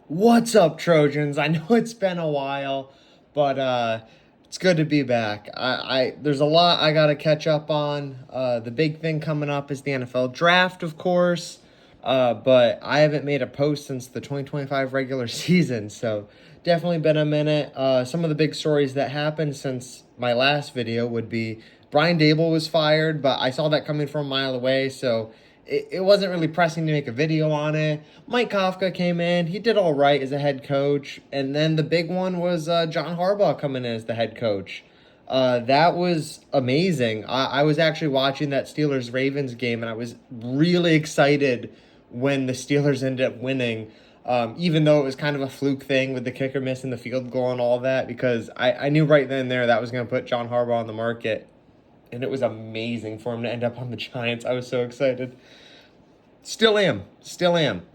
What's up, Trojans? I know it's been a while, but it's good to be back. There's a lot I gotta catch up on. The big thing coming up is the NFL draft, of course. But I haven't made a post since the 2025 regular season, so definitely been a minute. Some of the big stories that happened since my last video would be Brian Dable was fired, but I saw that coming from a mile away, so it wasn't really pressing to make a video on it. Mike Kafka came in. He did all right as a head coach. And then the big one was John Harbaugh coming in as the head coach. That was amazing. I was actually watching that Steelers-Ravens game, and I was really excited when the Steelers ended up winning, even though it was kind of a fluke thing with the kicker missing the field goal and all that, because I knew right then and there that was going to put John Harbaugh on the market. And it was amazing for him to end up on the Giants. I was so excited. Still am.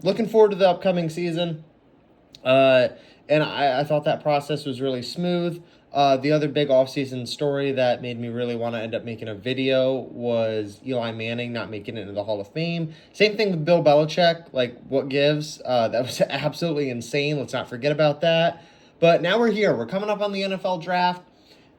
Looking forward to the upcoming season. And I thought that process was really smooth. The other big offseason story that made me really want to end up making a video was Eli Manning not making it into the Hall of Fame. Same thing with Bill Belichick. Like, what gives? That was absolutely insane. Let's not forget about that. But now we're here. We're coming up on the NFL draft.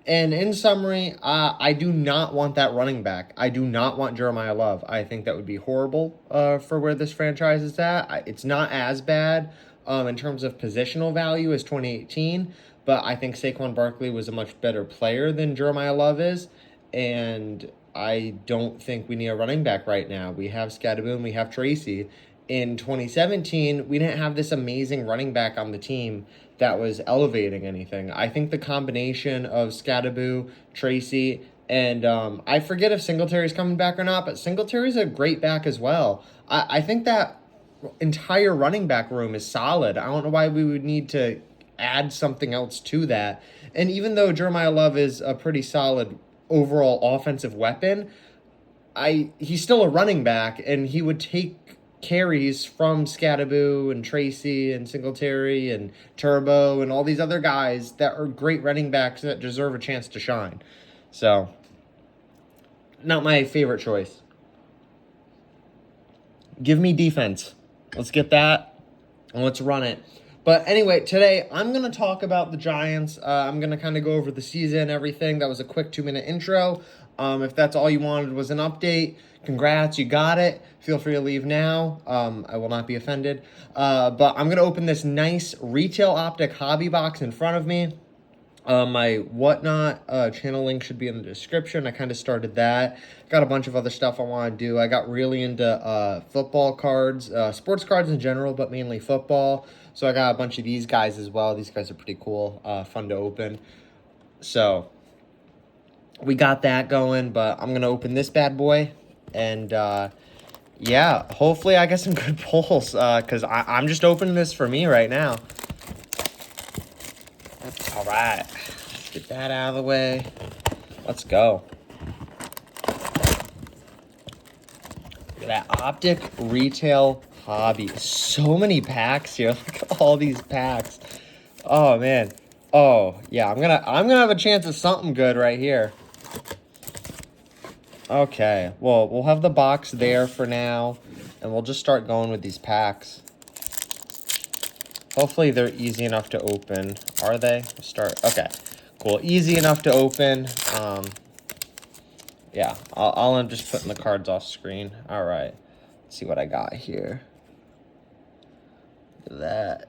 And in summary, I do not want that running back. I do not want Jeremiah Love. I think that would be horrible for where this franchise is at. It's not as bad in terms of positional value as 2018, but I think Saquon Barkley was a much better player than Jeremiah Love is, and I don't think we need a running back right now. We have Scadaboo and we have Tracy. In 2017, we didn't have this amazing running back on the team that was elevating anything. I think the combination of Scadaboo, Tracy, and I forget if Singletary's coming back or not, but Singletary's a great back as well. I think that entire running back room is solid. I don't know why we would need to add something else to that. And even though Jeremiah Love is a pretty solid overall offensive weapon, he's still a running back, and he would take carries from Scadaboo and Tracy and Singletary and Turbo and all these other guys that are great running backs that deserve a chance to shine. So, not my favorite choice. Give me defense. Let's get that, and let's run it. But anyway, today I'm going to talk about the Giants. I'm going to kind of go over the season, everything. That was a quick 2-minute intro. If that's all you wanted was an update, congrats, you got it. Feel free to leave now. I will not be offended. But I'm going to open this nice retail Optic hobby box in front of me. My Whatnot channel link should be in the description. I kind of started that. Got a bunch of other stuff I want to do. I got really into football cards, sports cards in general, but mainly football. So I got a bunch of these guys as well. These guys are pretty cool, fun to open. So we got that going, but I'm going to open this bad boy. And yeah, hopefully I get some good pulls because I'm just opening this for me right now. All right, let's get that out of the way. Let's go. Look at that Optic retail hobby. So many packs here. Look at all these packs. Oh man. Oh yeah, I'm gonna have a chance at something good right here. Okay, well we'll have the box there for now, and we'll just start going with these packs. Hopefully they're easy enough to open. Are they? We'll start. Okay, cool. Easy enough to open. Yeah, I'll end just putting the cards off screen. All right. Let's see what I got here. Look at that.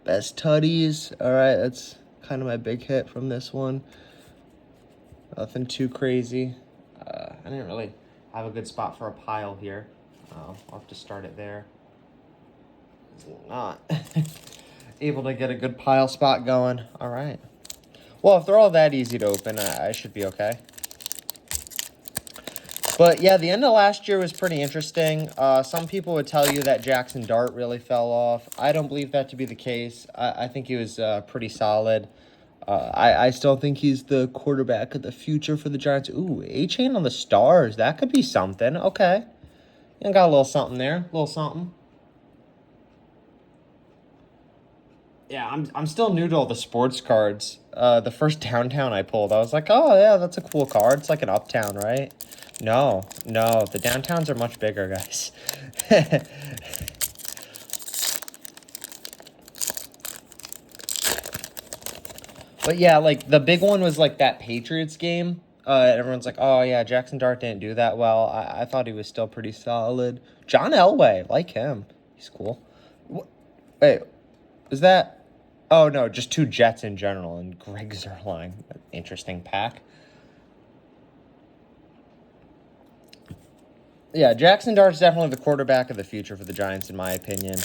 Best Tutties. All right, that's kind of my big hit from this one. Nothing too crazy. I didn't really have a good spot for a pile here. I'll have to start it there. Not able to get a good pile spot going. All right. Well, if they're all that easy to open, I should be okay. But yeah, the end of last year was pretty interesting. Some people would tell you that Jackson Dart really fell off. I don't believe that to be the case. I think he was pretty solid. I still think he's the quarterback of the future for the Giants. Ooh, A-Chain on the stars. That could be something. Okay. You got a little something there. A little something. Yeah, I'm still new to all the sports cards. The first downtown I pulled, I was like, oh, yeah, that's a cool card. It's like an uptown, right? No, the downtowns are much bigger, guys. But yeah, like the big one was like that Patriots game. Everyone's like, oh yeah, Jackson Dart didn't do that well. I thought he was still pretty solid. John Elway, like him. He's cool. Wait, is that? Oh no, just two Jets in general and Greg Zerline. Interesting pack. Yeah, Jackson Dart's definitely the quarterback of the future for the Giants, in my opinion.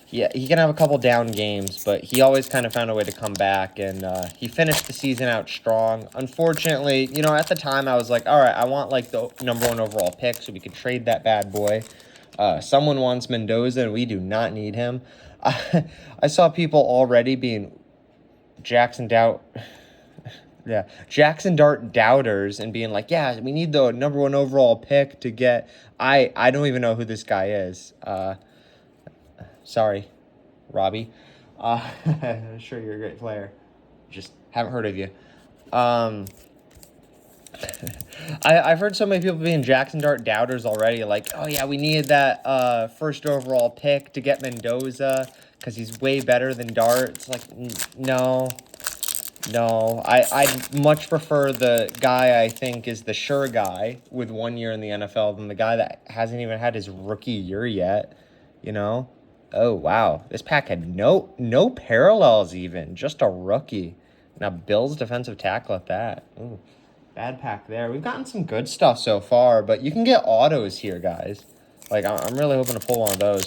Yeah, he can have a couple down games, but he always kind of found a way to come back, and he finished the season out strong. Unfortunately, at the time I was like, all right, I want like the #1 overall pick so we could trade that bad boy. Someone wants Mendoza, and we do not need him. I saw people already being Jackson Doubt. Yeah, Jackson Dart doubters and being like, yeah, we need the #1 overall pick to get. I don't even know who this guy is. Sorry, Robbie. I'm sure you're a great player. Just haven't heard of you. I've heard so many people being Jackson Dart doubters already. Like, oh yeah, we needed that first overall pick to get Mendoza because he's way better than Dart. It's like, no. No, I'd much prefer the guy I think is the sure guy with 1 year in the NFL than the guy that hasn't even had his rookie year yet, you know? Oh, wow. This pack had no parallels even, just a rookie. Now, Bills defensive tackle at that. Ooh, bad pack there. We've gotten some good stuff so far, but you can get autos here, guys. Like, I'm really hoping to pull one of those.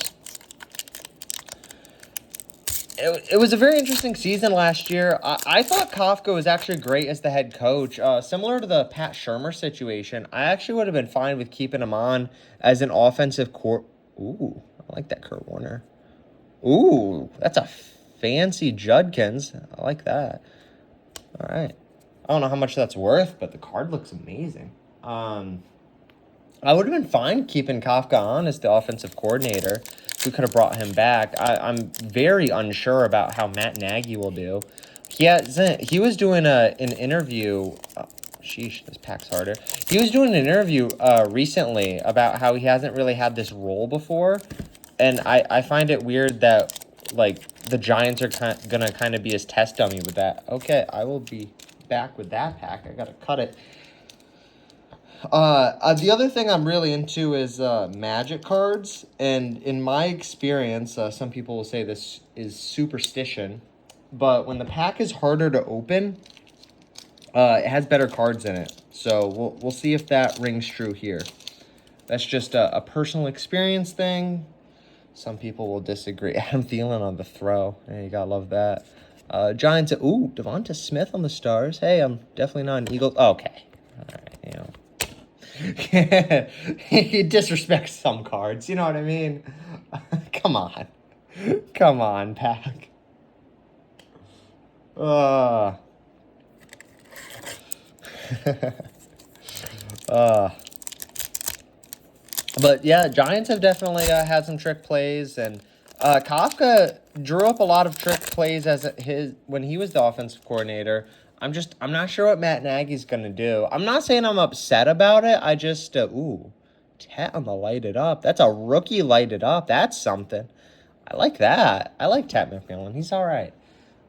It was a very interesting season last year. I thought Kafka was actually great as the head coach. Similar to the Pat Shurmur situation, I actually would have been fine with keeping him on as an offensive core. Ooh, I like that Kurt Warner. Ooh, that's a fancy Judkins. I like that. All right. I don't know how much that's worth, but the card looks amazing. I would have been fine keeping Kafka on as the offensive coordinator. We could have brought him back. I'm very unsure about how Matt Nagy will do. He was doing an interview. Sheesh, this pack's harder. He was doing an interview recently about how he hasn't really had this role before. And I find it weird that, like, the Giants are going to kind of be his test dummy with that. Okay, I will be back with that pack. I got to cut it. The other thing I'm really into is magic cards, and in my experience, some people will say this is superstition, but when the pack is harder to open, it has better cards in it. So we'll see if that rings true here. That's just a personal experience thing. Some people will disagree. Adam Thielen on the throw. Hey, you gotta love that. Giants. Ooh, Devonta Smith on the Stars. Hey, I'm definitely not an Eagles. Okay. All right, he disrespects some cards, you know what I mean? Come on. Come on, Pack. uh, but yeah, Giants have definitely had some trick plays, and Kafka drew up a lot of trick plays when he was the offensive coordinator. I'm not sure what Matt Nagy's going to do. I'm not saying I'm upset about it. I just, Tet on the lighted up. That's a rookie lighted up. That's something. I like that. I like Tet McMillan. He's all right.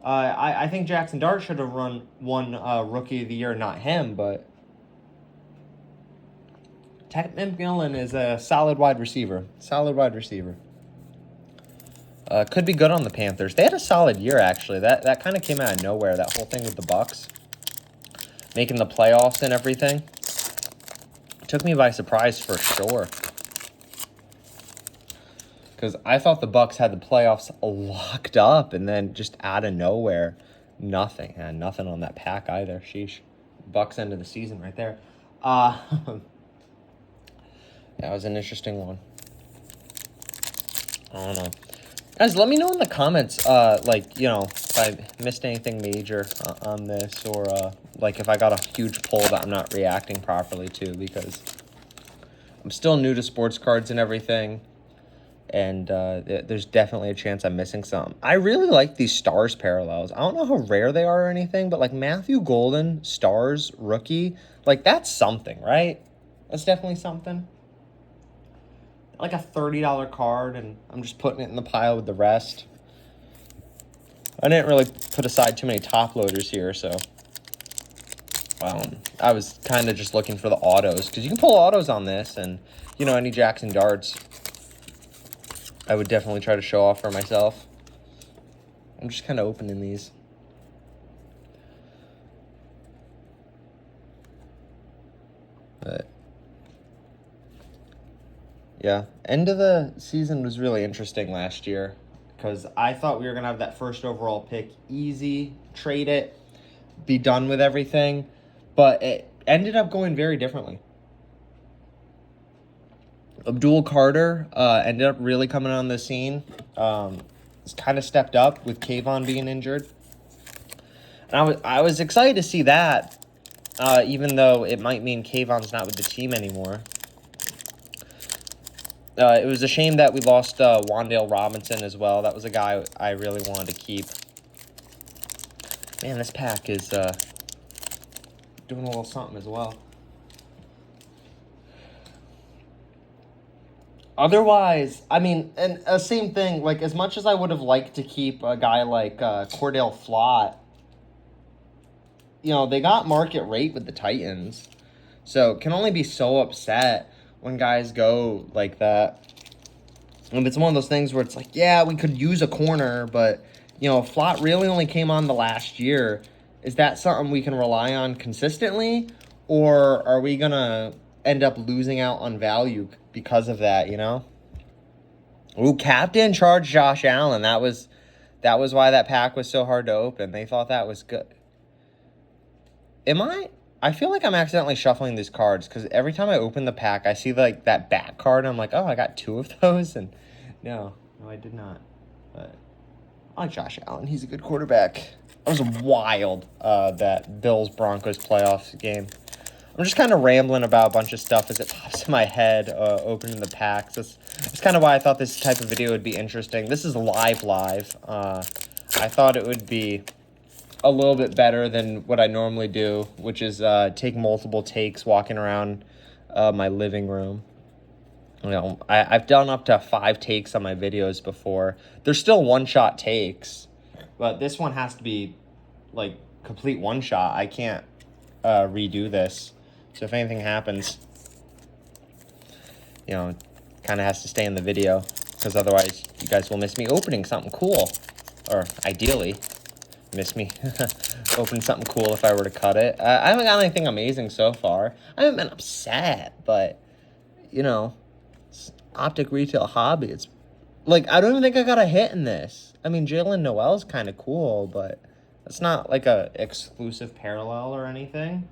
I think Jackson Dart should have won Rookie of the Year, not him, but Tet McMillan is a solid wide receiver. Solid wide receiver. Could be good on the Panthers. They had a solid year, actually. That kind of came out of nowhere, that whole thing with the Bucks. Making the playoffs and everything. Took me by surprise for sure. Because I thought the Bucks had the playoffs locked up, and then just out of nowhere, nothing. And nothing on that pack either. Sheesh. Bucks end of the season right there. That was an interesting one. I don't know. Guys, let me know in the comments, if I missed anything major on this, or, if I got a huge poll that I'm not reacting properly to, because I'm still new to sports cards and everything, and there's definitely a chance I'm missing something. I really like these Stars parallels. I don't know how rare they are or anything, but, Matthew Golden, Stars, rookie, that's something, right? That's definitely something. Like a $30 card, and I'm just putting it in the pile with the rest. I didn't really put aside too many top loaders here, so I was kind of just looking for the autos, because you can pull autos on this, and, you know, any Jackson darts I would definitely try to show off for myself. I'm just kind of opening these. But yeah, end of the season was really interesting last year, because I thought we were going to have that first overall pick easy, trade it, be done with everything, but it ended up going very differently. Abdul Carter ended up really coming on the scene. He's kind of stepped up with Kayvon being injured. And I was excited to see that, even though it might mean Kayvon's not with the team anymore. It was a shame that we lost Wandale Robinson as well. That was a guy I really wanted to keep. Man, this pack is doing a little something as well. Otherwise, I mean, and same thing, like, as much as I would have liked to keep a guy like Cordell Flott, you know, they got market rate with the Titans. So, can only be so upset when guys go like that. And it's one of those things where it's like, yeah, we could use a corner, but, you know, Flott really only came on the last year. Is that something we can rely on consistently? Or are we going to end up losing out on value because of that, you know? Ooh, captain charged Josh Allen. That was why that pack was so hard to open. They thought that was good. I feel like I'm accidentally shuffling these cards, because every time I open the pack, I see like that back card. I'm like, oh, I got 2 of those. And no, I did not. But I like Josh Allen. He's a good quarterback. That was wild, that Bills-Broncos playoff game. I'm just kind of rambling about a bunch of stuff as it pops in my head, opening the packs. That's kind of why I thought this type of video would be interesting. This is live. I thought it would be a little bit better than what I normally do, which is take multiple takes walking around my living room. You know, I've done up to 5 takes on my videos before. They're still one-shot takes, but this one has to be, like, complete one-shot. I can't redo this. So if anything happens, you know, kind of has to stay in the video, because otherwise you guys will miss me opening something cool. Or ideally, miss me opening something cool if I were to cut it. I haven't got anything amazing so far. I haven't been upset, but, you know, it's Optic retail hobby. It's like, I don't even think I got a hit in this. I mean, Jalen Noel's kind of cool, but it's not like a exclusive parallel or anything.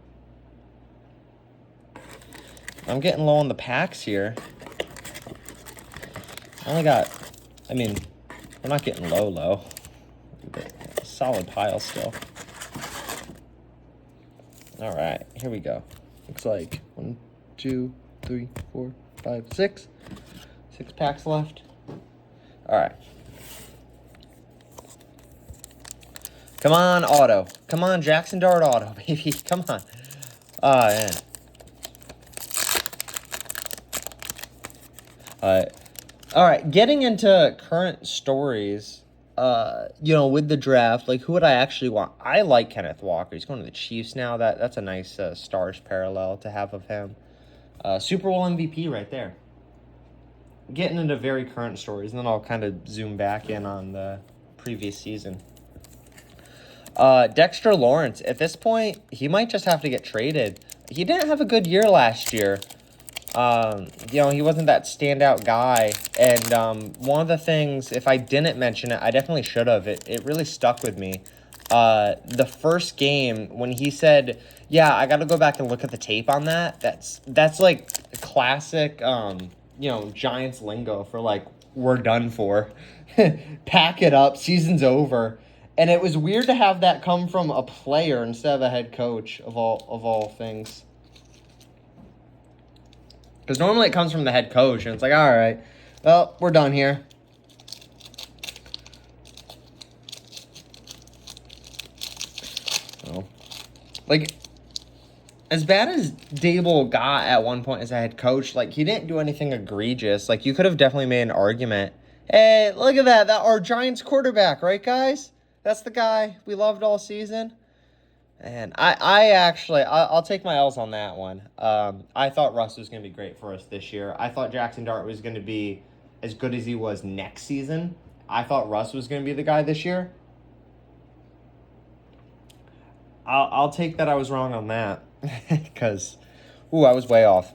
I'm getting low on the packs here. I only got, I mean, we're not getting low. A solid pile still. All right, here we go. Looks like 1, 2, 3, 4, 5, 6. 6 packs left. All right. Come on, auto. Come on, Jackson Dart auto, baby. Come on. Oh, man. All right, getting into current stories, you know, with the draft, like, who would I actually want? I like Kenneth Walker. He's going to the Chiefs now. That's a nice stars parallel to have of him. Super Bowl MVP right there. Getting into very current stories, and then I'll kind of zoom back in on the previous season. Dexter Lawrence, at this point, he might just have to get traded. He didn't have a good year last year. You know, he wasn't that standout guy. And one of the things, if I didn't mention it, I definitely should have. It really stuck with me. The first game, when he said, yeah, I got to go back and look at the tape on that. That's like classic, you know, Giants lingo for, like, we're done for. Pack it up. Season's over. And it was weird to have that come from a player instead of a head coach of all things. Because normally it comes from the head coach, and it's like, all right, well, we're done here. Oh. Like, as bad as Dable got at one point as a head coach, like, he didn't do anything egregious. Like, you could have definitely made an argument. Hey, look at that. Our Giants quarterback, right, guys? That's the guy we loved all season. And I'll take my L's on that one. I thought Russ was going to be great for us this year. I thought Jackson Dart was going to be as good as he was next season. I thought Russ was going to be the guy this year. I'll take that I was wrong on that because, I was way off.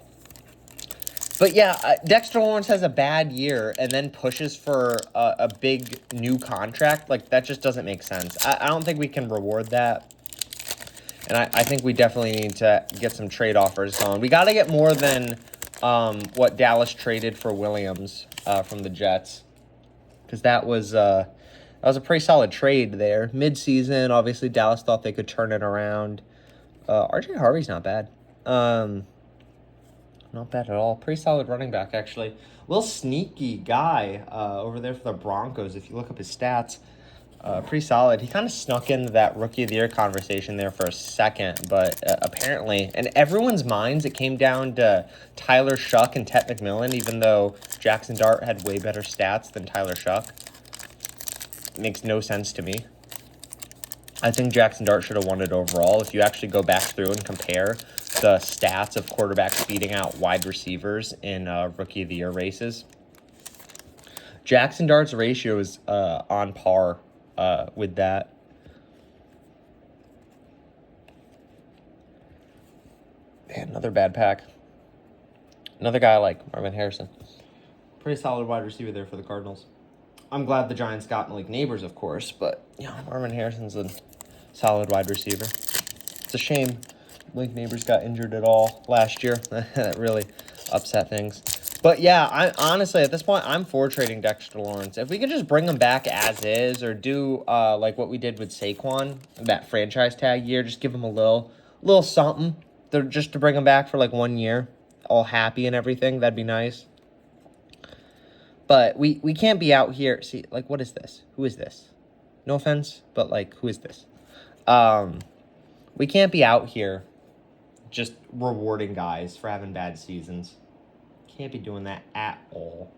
But yeah, Dexter Lawrence has a bad year and then pushes for a big new contract. Like, that just doesn't make sense. I don't think we can reward that. And I think we definitely need to get some trade offers on. We got to get more than what Dallas traded for Williams from the Jets. Because that was a pretty solid trade there. Mid-season, obviously, Dallas thought they could turn it around. RJ Harvey's not bad. Not bad at all. Pretty solid running back, actually. Little sneaky guy over there for the Broncos, if you look up his stats. Pretty solid. He kind of snuck into that Rookie of the Year conversation there for a second, but apparently, in everyone's minds, it came down to Tyler Shuck and Tet McMillan, even though Jackson Dart had way better stats than Tyler Shuck. Makes no sense to me. I think Jackson Dart should have won it overall. If you actually go back through and compare the stats of quarterbacks beating out wide receivers in Rookie of the Year races, Jackson Dart's ratio is on par with that. Man, another bad pack. Another guy like Marvin Harrison. Pretty solid wide receiver there for the Cardinals. I'm glad the Giants got Malik Neighbors, of course, but Marvin Harrison's a solid wide receiver. It's a shame Malik Neighbors got injured at all last year. That really upset things. But yeah, I honestly, at this point, I'm for trading Dexter Lawrence. If we could just bring him back as is, or do like what we did with Saquon, that franchise tag year, just give him a little something, just to bring him back for like 1 year, all happy and everything. That'd be nice. But we can't be out here. See, like, what is this? Who is this? No offense, but like, who is this? We can't be out here just rewarding guys for having bad seasons. Can't be doing that at all.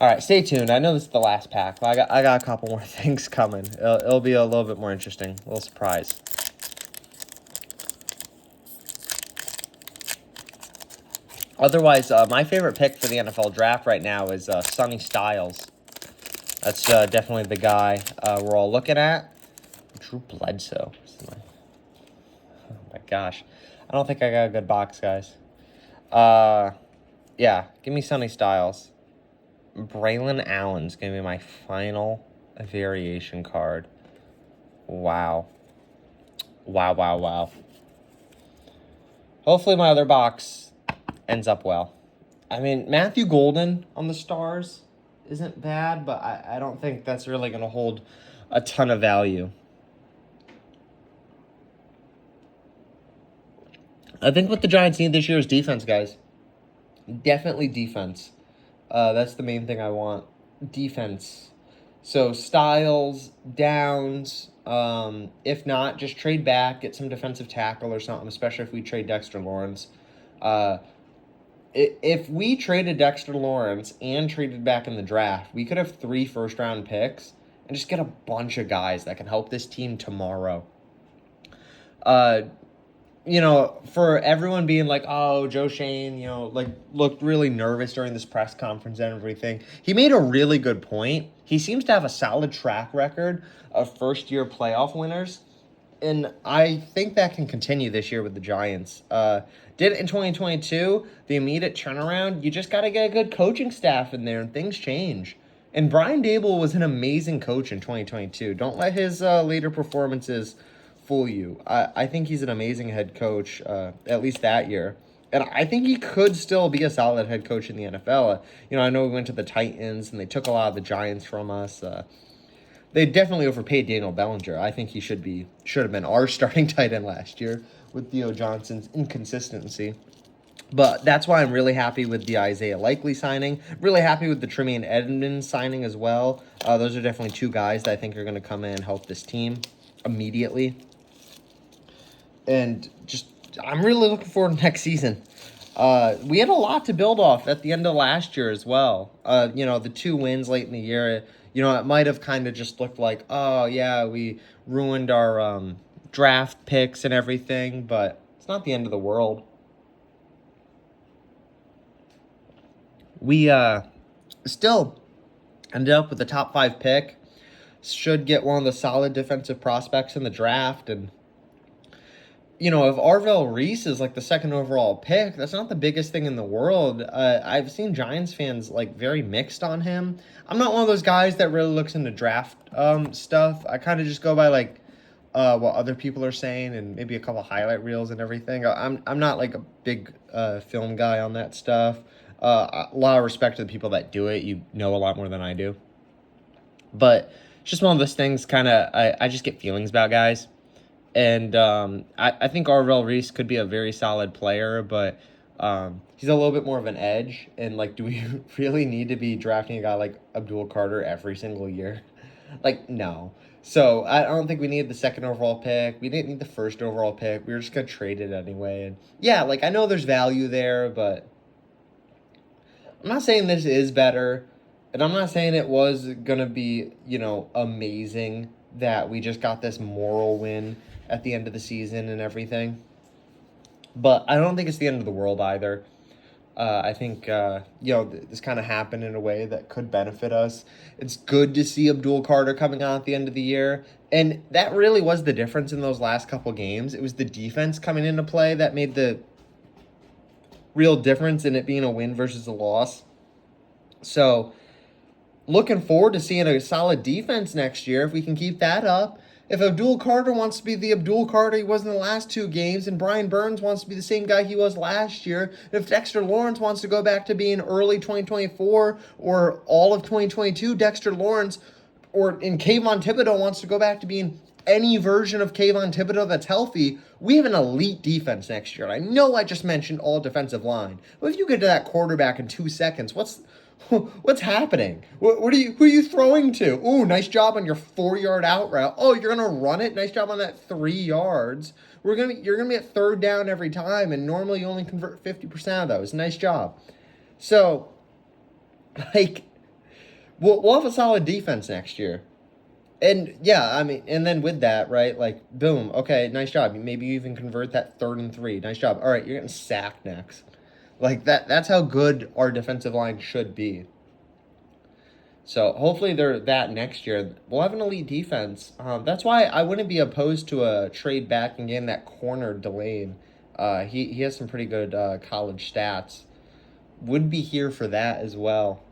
All right, stay tuned. I know this is the last pack, but I got a couple more things coming. It'll be a little bit more interesting. A little surprise. Otherwise, my favorite pick for the NFL draft right now is Sonny Styles. That's definitely the guy we're all looking at. Drew Bledsoe. Oh my gosh. I don't think I got a good box, guys. Yeah, give me Sonny Styles. Braylon Allen's going to be my final variation card. Wow. Wow. Hopefully my other box ends up well. I mean, Matthew Golden on the Stars isn't bad, but I don't think that's really going to hold a ton of value. I think what the Giants need this year is defense, guys. Definitely defense. That's the main thing I want. Defense. So Styles, Downs. If not, just trade back, get some defensive tackle or something, especially if we trade Dexter Lawrence. If we traded Dexter Lawrence and traded back in the draft, we could have 3 first-round picks and just get a bunch of guys that can help this team tomorrow. For everyone being like, oh, Joe Shane, looked really nervous during this press conference and everything. He made a really good point. He seems to have a solid track record of first-year playoff winners, and I think that can continue this year with the Giants. Did it in 2022, the immediate turnaround. You just got to get a good coaching staff in there, and things change. And Brian Daboll was an amazing coach in 2022. Don't let his later performances fool you. I think he's an amazing head coach, at least that year. And I think he could still be a solid head coach in the NFL. I know we went to the Titans, and they took a lot of the Giants from us. They definitely overpaid Daniel Bellinger. I think he should have been our starting tight end last year with Theo Johnson's inconsistency. But that's why I'm really happy with the Isaiah Likely signing. Really happy with the Tremaine Edmonds signing as well. Those are definitely 2 guys that I think are going to come in and help this team immediately. And I'm really looking forward to next season. We had a lot to build off at the end of last year as well. The 2 wins late in the year, it might have kind of just looked like, oh, yeah, we ruined our draft picks and everything, but it's not the end of the world. We still ended up with the top 5 pick. Should get one of the solid defensive prospects in the draft. And, if Arvell Reese is like the second overall pick, that's not the biggest thing in the world. I've seen Giants fans like very mixed on him. I'm not one of those guys that really looks into draft stuff. I kind of just go by like what other people are saying and maybe a couple highlight reels and everything. I'm not like a big film guy on that stuff. A lot of respect to the people that do it. You know a lot more than I do. But it's just one of those things I just get feelings about guys. And I think Arvell Reese could be a very solid player, but he's a little bit more of an edge. And, like, do we really need to be drafting a guy like Abdul Carter every single year? Like, no. So I don't think we needed the second overall pick. We didn't need the first overall pick. We were just going to trade it anyway. And, yeah, like, I know there's value there, but I'm not saying this is better. And I'm not saying it was going to be, amazing that we just got this moral win at the end of the season and everything. But I don't think it's the end of the world either. I think, this kind of happened in a way that could benefit us. It's good to see Abdul Carter coming out at the end of the year. And that really was the difference in those last couple games. It was the defense coming into play that made the real difference in it being a win versus a loss. So, looking forward to seeing a solid defense next year if we can keep that up. If Abdul Carter wants to be the Abdul Carter he was in the last 2 games, and Brian Burns wants to be the same guy he was last year, if Dexter Lawrence wants to go back to being early 2024 or all of 2022, Dexter Lawrence, in Kayvon Thibodeau wants to go back to being any version of Kayvon Thibodeau that's healthy, we have an elite defense next year. And I know I just mentioned all defensive line, but if you get to that quarterback in 2 seconds, what's happening? Who are you throwing to? Ooh, nice job on your 4-yard out route. Oh, you're gonna run it. Nice job on that 3 yards. You're gonna be at third down every time, and normally you only convert 50% of those. Nice job. So, like, we'll have a solid defense next year. And yeah, I mean, and then with that, right? Like, boom. Okay, nice job. Maybe you even convert that 3rd and 3. Nice job. All right, you're getting sacked next. Like, that's how good our defensive line should be. So hopefully they're that next year. We'll have an elite defense. That's why I wouldn't be opposed to a trade back and getting that corner Delane. He has some pretty good college stats. Would be here for that as well.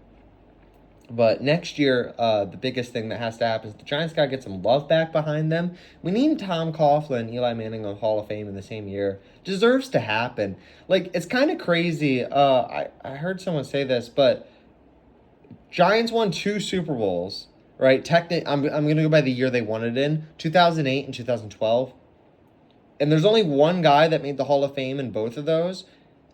But next year, the biggest thing that has to happen is the Giants got to get some love back behind them. We need Tom Coughlin, Eli Manning on Hall of Fame in the same year. Deserves to happen. Like, it's kind of crazy. I heard someone say this, but Giants won 2 Super Bowls, right? I'm going to go by the year they won it in, 2008 and 2012. And there's only one guy that made the Hall of Fame in both of those,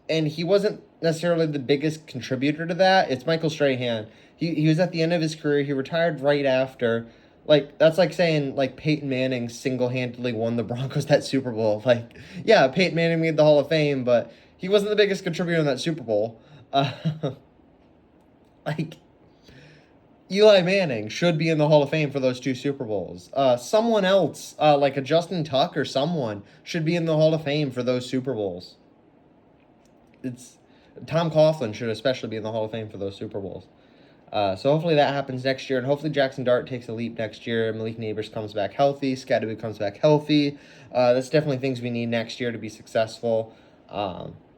and he wasn't necessarily the biggest contributor to that. It's Michael Strahan. He was at the end of his career. He retired right after. Like, that's like saying, like, Peyton Manning single-handedly won the Broncos that Super Bowl. Like, yeah, Peyton Manning made the Hall of Fame, but he wasn't the biggest contributor in that Super Bowl. Like, Eli Manning should be in the Hall of Fame for those 2 Super Bowls. Someone else, like a Justin Tuck or someone, should be in the Hall of Fame for those Super Bowls. Tom Coughlin should especially be in the Hall of Fame for those Super Bowls. So hopefully that happens next year, and hopefully Jackson Dart takes a leap next year. Malik Neighbors comes back healthy. Scatterby comes back healthy. That's definitely things we need next year to be successful.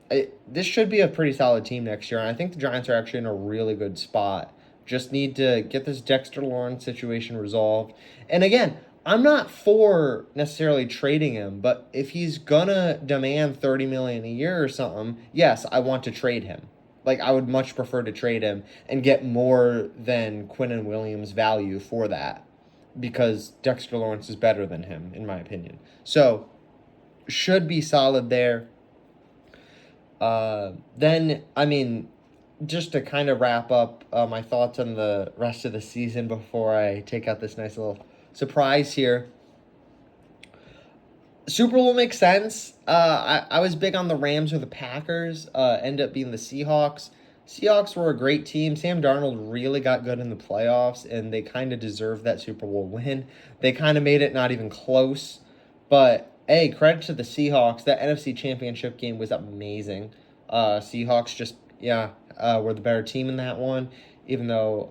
This should be a pretty solid team next year, and I think the Giants are actually in a really good spot. Just need to get this Dexter Lawrence situation resolved. And again, I'm not for necessarily trading him, but if he's gonna demand $30 million a year or something, yes, I want to trade him. Like, I would much prefer to trade him and get more than Quinnen Williams' value for that, because Dexter Lawrence is better than him, in my opinion. So, should be solid there. Then, I mean, just to kind of wrap up my thoughts on the rest of the season before I take out this nice little surprise here. Super Bowl makes sense. I was big on the Rams or the Packers. Ended up being the Seahawks. Seahawks were a great team. Sam Darnold really got good in the playoffs, and they kind of deserved that Super Bowl win. They kind of made it not even close. But hey, credit to the Seahawks. That NFC Championship game was amazing. Seahawks just were the better team in that one. Even though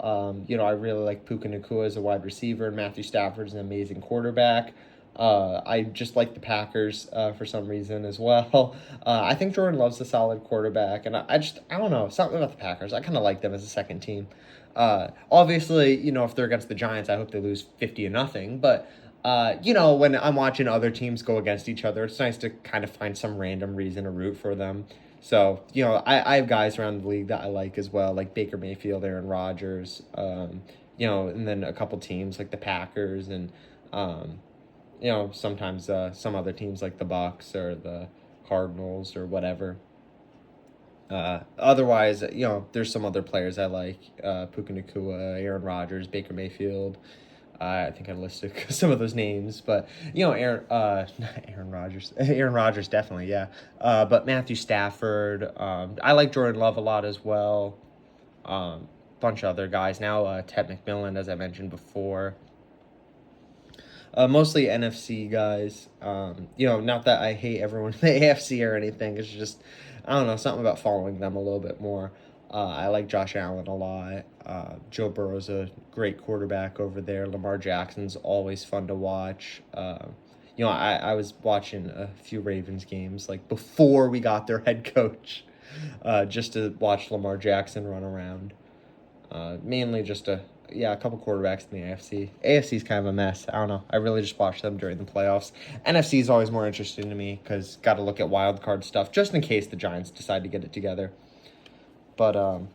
I really like Puka Nacua as a wide receiver and Matthew Stafford's an amazing quarterback. I just like the Packers for some reason as well. I think Jordan Love's a solid quarterback, and I don't know, something about the Packers. I kind of like them as a second team. Obviously, if they're against the Giants, I hope they lose 50-0. But when I'm watching other teams go against each other, it's nice to kind of find some random reason to root for them. So, I have guys around the league that I like as well, like Baker Mayfield, Aaron Rodgers, and then a couple teams like the Packers and, sometimes some other teams like the Bucks or the Cardinals or whatever. Otherwise, there's some other players I like, Puka Nacua, Aaron Rodgers, Baker Mayfield. I think I listed some of those names, but Aaron Rodgers, Aaron Rodgers definitely, yeah. But Matthew Stafford, I like Jordan Love a lot as well. Bunch of other guys now. Ted McMillan, as I mentioned before. Mostly NFC guys. Not that I hate everyone in the AFC or anything. It's just, I don't know, something about following them a little bit more. I like Josh Allen a lot. Joe Burrow's a great quarterback over there. Lamar Jackson's always fun to watch. I was watching a few Ravens games like before we got their head coach, just to watch Lamar Jackson run around. Mainly just a couple quarterbacks in the AFC. AFC's kind of a mess. I don't know. I really just watch them during the playoffs. NFC is always more interesting to me because got to look at wild card stuff just in case the Giants decide to get it together. But all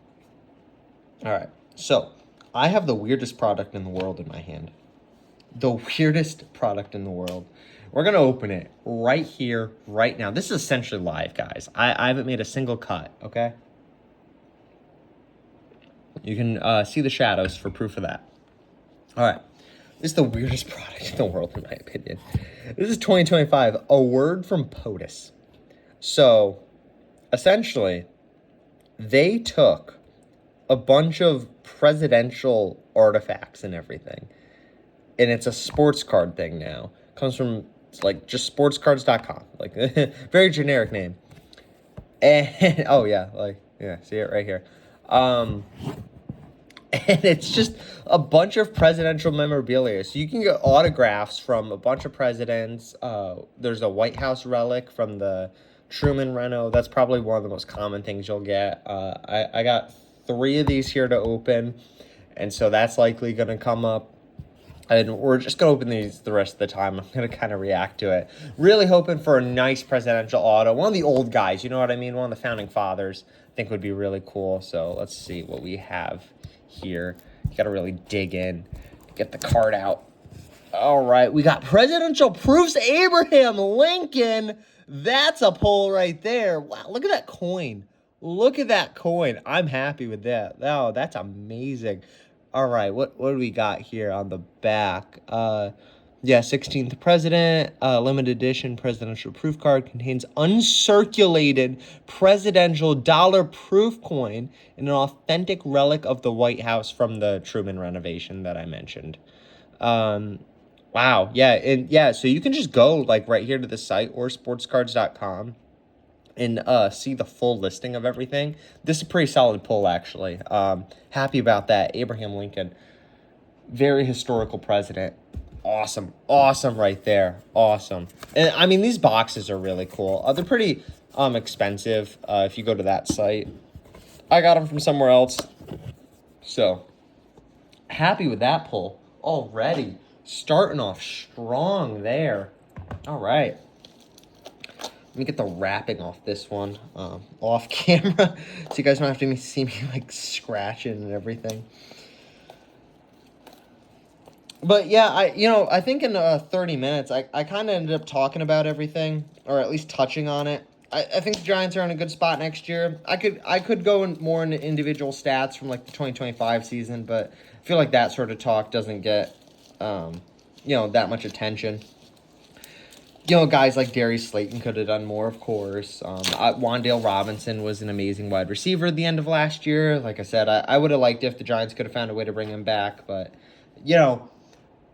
right. So I have the weirdest product in the world in my hand. The weirdest product in the world. We're gonna open it right here, right now. This is essentially live, guys. I haven't made a single cut. Okay. You can see the shadows for proof of that. All right. This is the weirdest product in the world, in my opinion. This is 2025, a word from POTUS. So, essentially, they took a bunch of presidential artifacts and everything, and it's a sports card thing now. Comes from, just sportscards.com. Very generic name. And, see it right here. And it's just a bunch of presidential memorabilia. So you can get autographs from a bunch of presidents. There's a White House relic from the Truman Reno. That's probably one of the most common things you'll get. I got 3 of these here to open. And so that's likely going to come up. And we're just going to open these the rest of the time. I'm going to kind of react to it. Really hoping for a nice presidential auto. One of the old guys, you know what I mean? One of the founding fathers. I think would be really cool. So let's see what we have here. You got to really dig in. Get the card out. All right. We got presidential proofs. Abraham Lincoln. That's a pull right there. Wow. Look at that coin. Look at that coin. I'm happy with that. Oh, that's amazing. All right, what do we got here on the back? 16th president, limited edition presidential proof card contains uncirculated presidential dollar proof coin and an authentic relic of the White House from the Truman renovation that I mentioned. Wow, so you can just go right here to the site or sportscards.com and see the full listing of everything. This is a pretty solid pull, actually. Happy about that. Abraham Lincoln, very historical president. Awesome right there. Awesome. And I mean, these boxes are really cool. They're pretty expensive if you go to that site. I got them from somewhere else. So, happy with that pull already. Starting off strong there. All right. Let me get the wrapping off this one off camera so you guys don't have to see me scratching and everything. But yeah, I think in 30 minutes, I kind of ended up talking about everything, or at least touching on it. I think the Giants are in a good spot next year. I could go more into individual stats from the 2025 season, but I feel that sort of talk doesn't get that much attention. Guys like Darius Slayton could have done more, of course. Wan'Dale Robinson was an amazing wide receiver at the end of last year. Like I said, I would have liked if the Giants could have found a way to bring him back, but,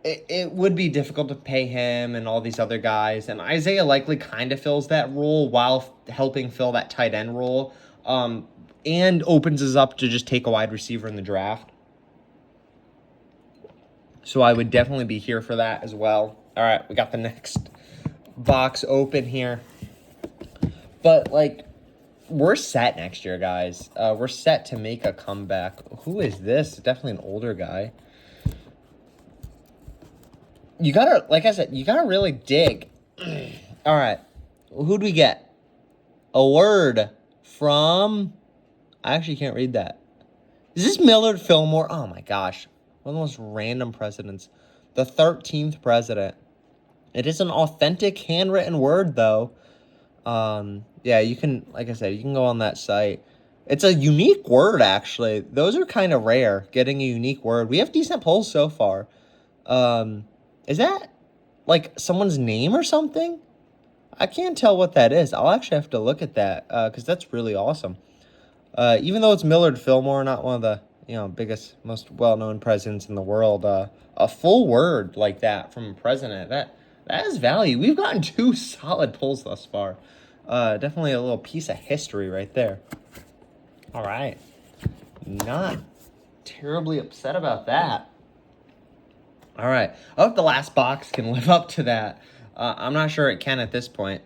it would be difficult to pay him and all these other guys. And Isaiah likely kind of fills that role while helping fill that tight end role, and opens us up to just take a wide receiver in the draft. So I would definitely be here for that as well. All right, we got the next box open here. But, we're set next year, guys. We're set to make a comeback. Who is this? Definitely an older guy. You gotta, like I said, you gotta really dig. All right. Who'd we get? A word from... I actually can't read that. Is this Millard Fillmore? Oh, my gosh. One of the most random presidents. The 13th president. It is an authentic handwritten word, though. Yeah, you can, like I said, you can go on that site. It's a unique word, actually. Those are kind of rare, getting a unique word. We have decent polls so far. Is that, someone's name or something? I can't tell what that is. I'll actually have to look at that, because that's really awesome. Even though it's Millard Fillmore, not one of the, biggest, most well-known presidents in the world, a full word like that from a president, that has value. We've gotten 2 solid polls thus far. Definitely a little piece of history right there. All right. Not terribly upset about that. All right. I hope the last box can live up to that. I'm not sure it can at this point.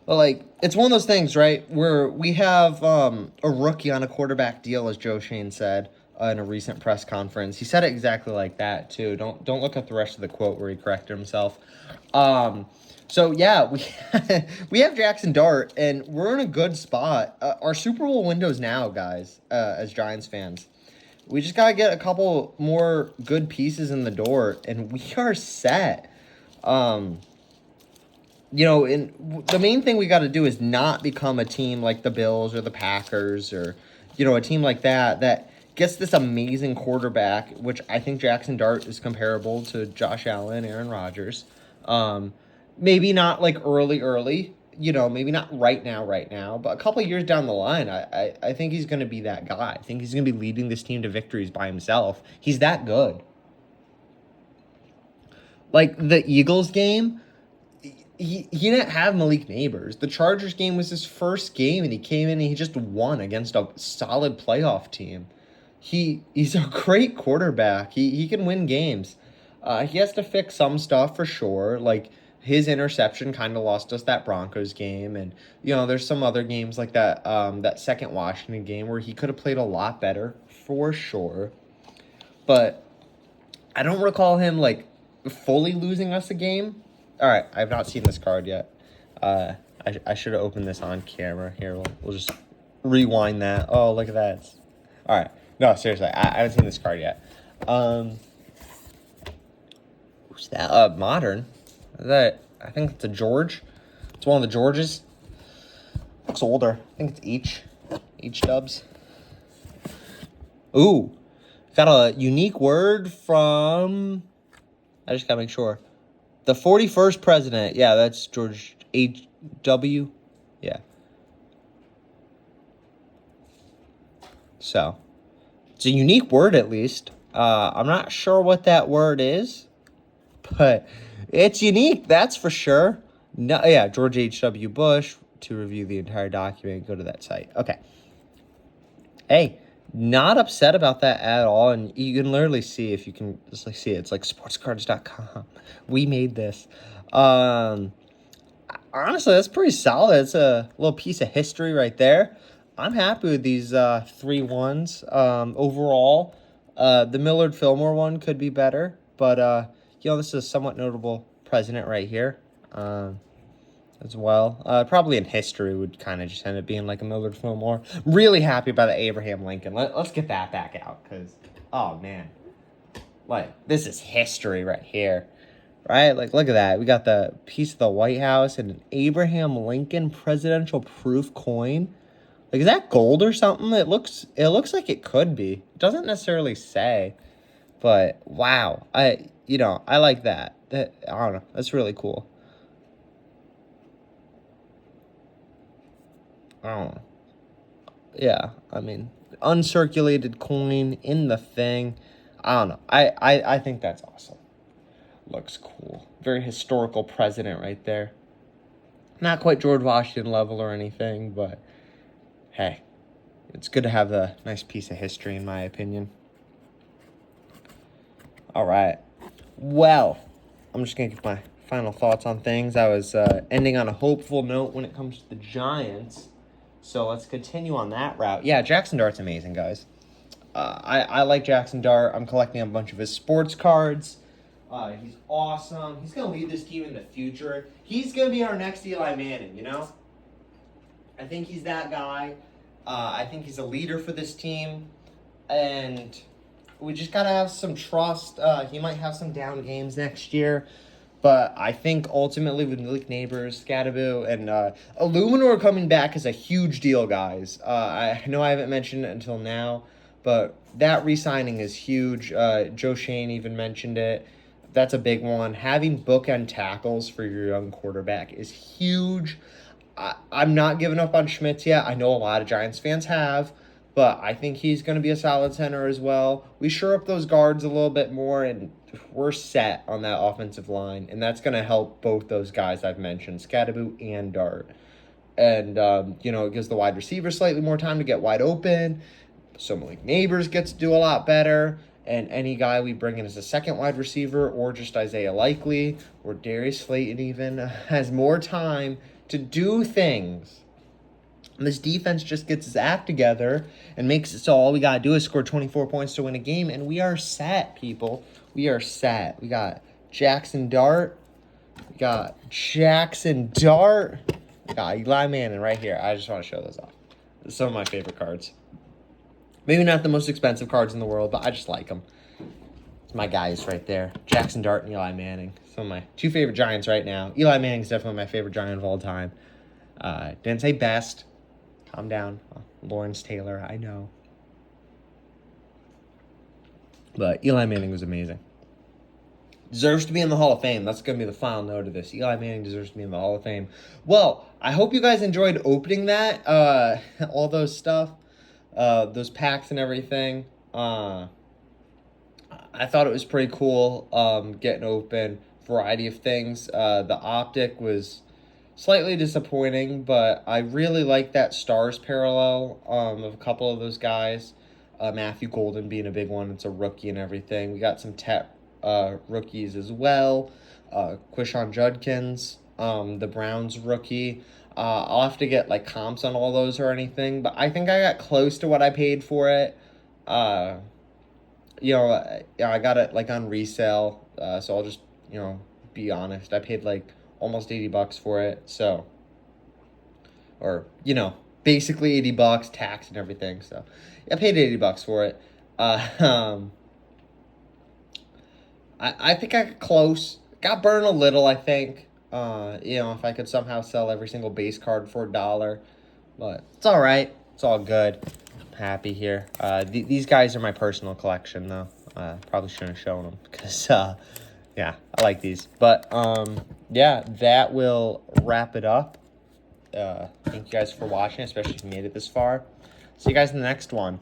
But, it's one of those things, right, where we have a rookie on a quarterback deal, as Joe Shane said in a recent press conference. He said it exactly like that, too. Don't look at the rest of the quote where he corrected himself. So, yeah, we have Jackson Dart, and we're in a good spot. Our Super Bowl window's now, guys, as Giants fans. We just got to get a couple more good pieces in the door, and we are set. And the main thing we got to do is not become a team like the Bills or the Packers or, a team like that gets this amazing quarterback, which I think Jackson Dart is comparable to Josh Allen, Aaron Rodgers. Maybe not early, maybe not right now, but a couple of years down the line, I think he's going to be that guy. I think he's going to be leading this team to victories by himself. He's that good. The Eagles game, he didn't have Malik Neighbors. The Chargers game was his first game, and he came in and he just won against a solid playoff team. He's a great quarterback. He can win games. He has to fix some stuff for sure, his interception kind of lost us that Broncos game. And, there's some other games like that, that second Washington game where he could have played a lot better for sure. But I don't recall him, fully losing us a game. All right, I've not seen this card yet. I should have opened this on camera. Here, we'll just rewind that. Oh, look at that. All right. No, seriously, I haven't seen this card yet. Who's that? Modern. I think it's a George. It's one of the Georges. Looks older. I think it's H dubs. Ooh. Got a unique word from... I just gotta make sure. The 41st president. Yeah, that's George H.W. Yeah. So, it's a unique word at least. I'm not sure what that word is, but... it's unique, that's for sure. No, yeah, George H.W. Bush. To review the entire document, go to that site. Okay. Hey, not upset about that at all. And you can literally see, if you can just see it, it's sportscards.com. We made this. Honestly, that's pretty solid. It's a little piece of history right there. I'm happy with these 3 ones. Overall, the Millard Fillmore one could be better, but this is a somewhat notable president right here, as well. Probably in history would kind of just end up being like a Millard Fillmore. Really happy about the Abraham Lincoln. Let's get that back out, because, oh, man. This is history right here, right? Look at that. We got the piece of the White House and an Abraham Lincoln presidential proof coin. Is that gold or something? It looks like it could be. It doesn't necessarily say. But, wow. I like that. I don't know. That's really cool. I don't know. Yeah, I mean, uncirculated coin in the thing. I don't know. I think that's awesome. Looks cool. Very historical president right there. Not quite George Washington level or anything, but hey, it's good to have a nice piece of history, in my opinion. All right. Well, I'm just going to give my final thoughts on things. I was ending on a hopeful note when it comes to the Giants. So let's continue on that route. Yeah, Jackson Dart's amazing, guys. I like Jackson Dart. I'm collecting a bunch of his sports cards. He's awesome. He's going to lead this team in the future. He's going to be our next Eli Manning, I think he's that guy. I think he's a leader for this team. And we just got to have some trust. He might have some down games next year. But I think ultimately with Malik Neighbors, Scadaboo, and Illuminor coming back is a huge deal, guys. I know I haven't mentioned it until now, but that re-signing is huge. Joe Shane even mentioned it. That's a big one. Having bookend tackles for your young quarterback is huge. I'm not giving up on Schmitz yet. I know a lot of Giants fans have, but I think he's going to be a solid center as well. We shore up those guards a little bit more, and we're set on that offensive line, and that's going to help both those guys I've mentioned, Scadaboo and Dart. And, it gives the wide receiver slightly more time to get wide open. So Malik Neighbors gets to do a lot better. And any guy we bring in as a second wide receiver, or just Isaiah Likely, or Darius Slayton even, has more time to do things. And this defense just gets its act together and makes it so all we got to do is score 24 points to win a game, and we are set, people. We are set. We got Jackson Dart. We got Eli Manning right here. I just want to show those off. Some of my favorite cards. Maybe not the most expensive cards in the world, but I just like them. It's my guys right there. Jackson Dart and Eli Manning. Some of my two favorite Giants right now. Eli Manning is definitely my favorite Giant of all time. Didn't say best. Calm down. Lawrence Taylor, I know. But Eli Manning was amazing. Deserves to be in the Hall of Fame. That's going to be the final note of this. Eli Manning deserves to be in the Hall of Fame. Well, I hope you guys enjoyed opening that. All those stuff. Those packs and everything. I thought it was pretty cool getting open. Variety of things. The Optic was slightly disappointing, but I really like that Stars parallel of a couple of those guys. Matthew Golden being a big one. It's a rookie and everything. We got some rookies as well. Quishon Judkins, the Browns rookie. I'll have to get comps on all those or anything, but I think I got close to what I paid for it. I got it on resale, so I'll just be honest. I paid almost $80 for it, so, or basically $80, tax and everything. So I paid $80 for it. I think I got close. Got burned a little, I think. If I could somehow sell every single base card for $1. But it's all right. It's all good. I'm happy here. These guys are my personal collection, though. Probably shouldn't have shown them because, I like these. But, that will wrap it up. Thank you guys for watching, especially if you made it this far. See you guys in the next one.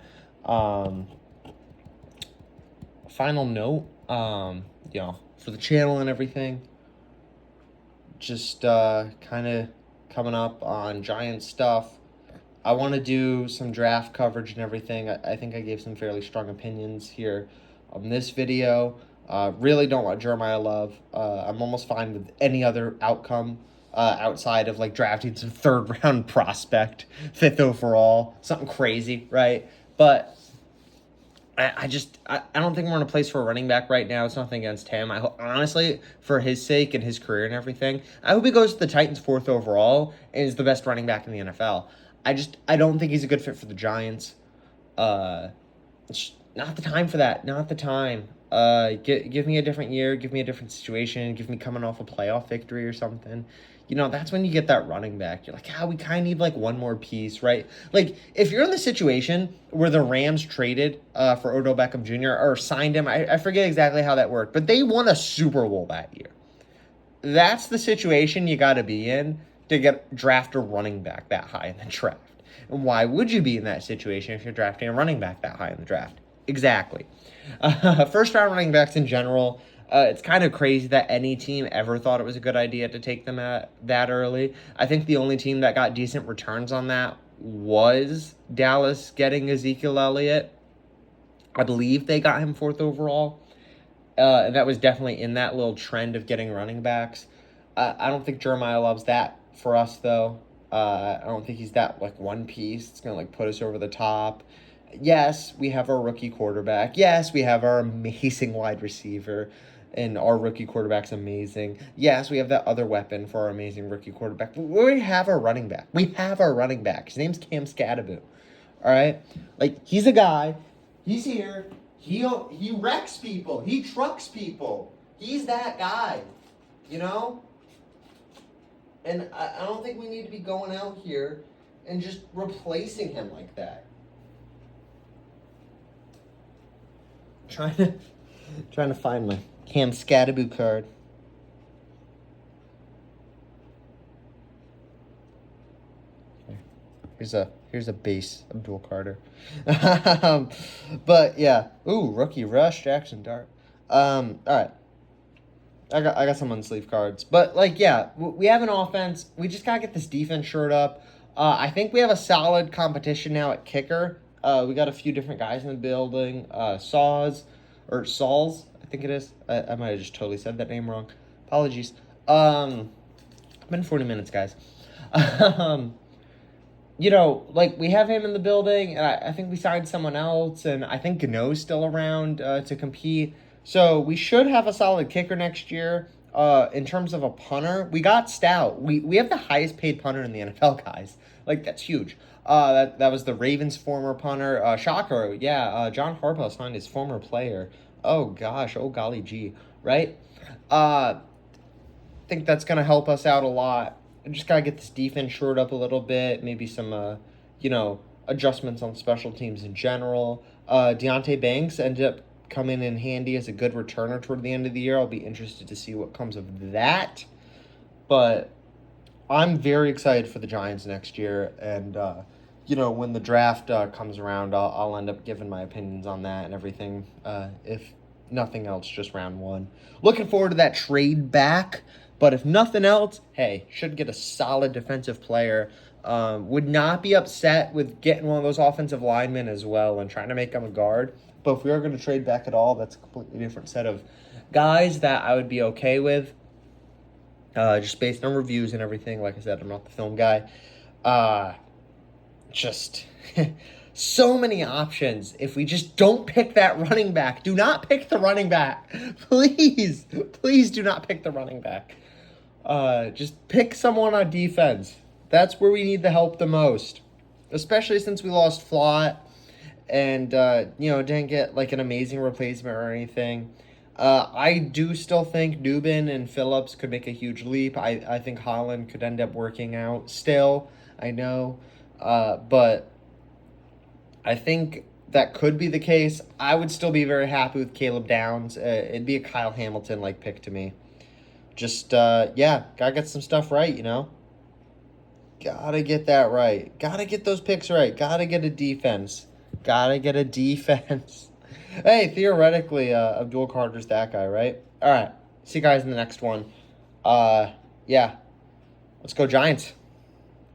Final note, for the channel and everything. Just kind of coming up on Giant stuff. I want to do some draft coverage and everything. I think I gave some fairly strong opinions here on this video. Really don't want Jeremiah Love. I'm almost fine with any other outcome outside of drafting some third-round prospect, 5th overall, something crazy, right? But I don't think we're in a place for a running back right now. It's nothing against him. Honestly, for his sake and his career and everything, I hope he goes to the Titans 4th overall and is the best running back in the NFL. I don't think he's a good fit for the Giants. It's not the time for that. Not the time. Give me a different year, give me a different situation, give me coming off a playoff victory or something. That's when you get that running back. You're like, we kind of need like one more piece, right? Like if you're in the situation where the Rams traded for Odell Beckham Jr. or signed him, I forget exactly how that worked, but they won a Super Bowl that year. That's the situation you got to be in to draft a running back that high in the draft. And why would you be in that situation if you're drafting a running back that high in the draft? Exactly. First round running backs in general, it's kind of crazy that any team ever thought it was a good idea to take them at that early. I think the only team that got decent returns on that was Dallas getting Ezekiel Elliott. I believe they got him 4th overall. And that was definitely in that little trend of getting running backs. I don't think Jeremiah loves that for us, though. I don't think he's that, like, one piece. It's going to, like, put us over the top. Yes, we have our rookie quarterback. Yes, we have our amazing wide receiver. And our rookie quarterback's amazing. Yes, we have that other weapon for our amazing rookie quarterback. But we have our running back. We have our running back. His name's Cam Scadaboo. All right? Like, he's a guy. He's here. He wrecks people. He trucks people. He's that guy, And I don't think we need to be going out here and just replacing him like that. Trying to find my Cam Scadaboo card. Here's a base Abdul Carter. But yeah. Ooh, rookie rush, Jackson Dart. All right. I got some unsleeved cards. But we have an offense. We just gotta get this defense shored up. I think we have a solid competition now at kicker. We got a few different guys in the building. Sauls, I think it is. I might have just totally said that name wrong. Apologies. Been 40 minutes, guys. We have him in the building, and I think we signed someone else, and I think Gano's still around to compete. So we should have a solid kicker next year. In terms of a punter, we got Stout. We have the highest paid punter in the NFL, guys. Like, that's huge. That was the Ravens' former punter. Shocker, yeah. John Harbaugh signed his former player. Oh, gosh. Oh, golly gee. Right? I think that's going to help us out a lot. I just got to get this defense shored up a little bit. Maybe some, adjustments on special teams in general. Deontay Banks ended up coming in handy as a good returner toward the end of the year. I'll be interested to see what comes of that. But I'm very excited for the Giants next year. And, when the draft comes around, I'll end up giving my opinions on that and everything. If nothing else, just round 1. Looking forward to that trade back. But if nothing else, hey, should get a solid defensive player. Would not be upset with getting one of those offensive linemen as well and trying to make him a guard. But if we are going to trade back at all, that's a completely different set of guys that I would be okay with. Just based on reviews and everything. Like I said, I'm not the film guy. Just so many options. If we just don't pick that running back, do not pick the running back. Please do not pick the running back. Just pick someone on defense. That's where we need the help the most. Especially since we lost Flott and, didn't get like an amazing replacement or anything. I do still think Dubin and Phillips could make a huge leap. I think Holland could end up working out still. I know. But I think that could be the case. I would still be very happy with Caleb Downs. It'd be a Kyle Hamilton-like pick to me. Just, gotta get some stuff right, Gotta get that right. Gotta get those picks right. Gotta get a defense. Hey, theoretically, Abdul Carter's that guy, right? All right. See you guys in the next one. Let's go Giants.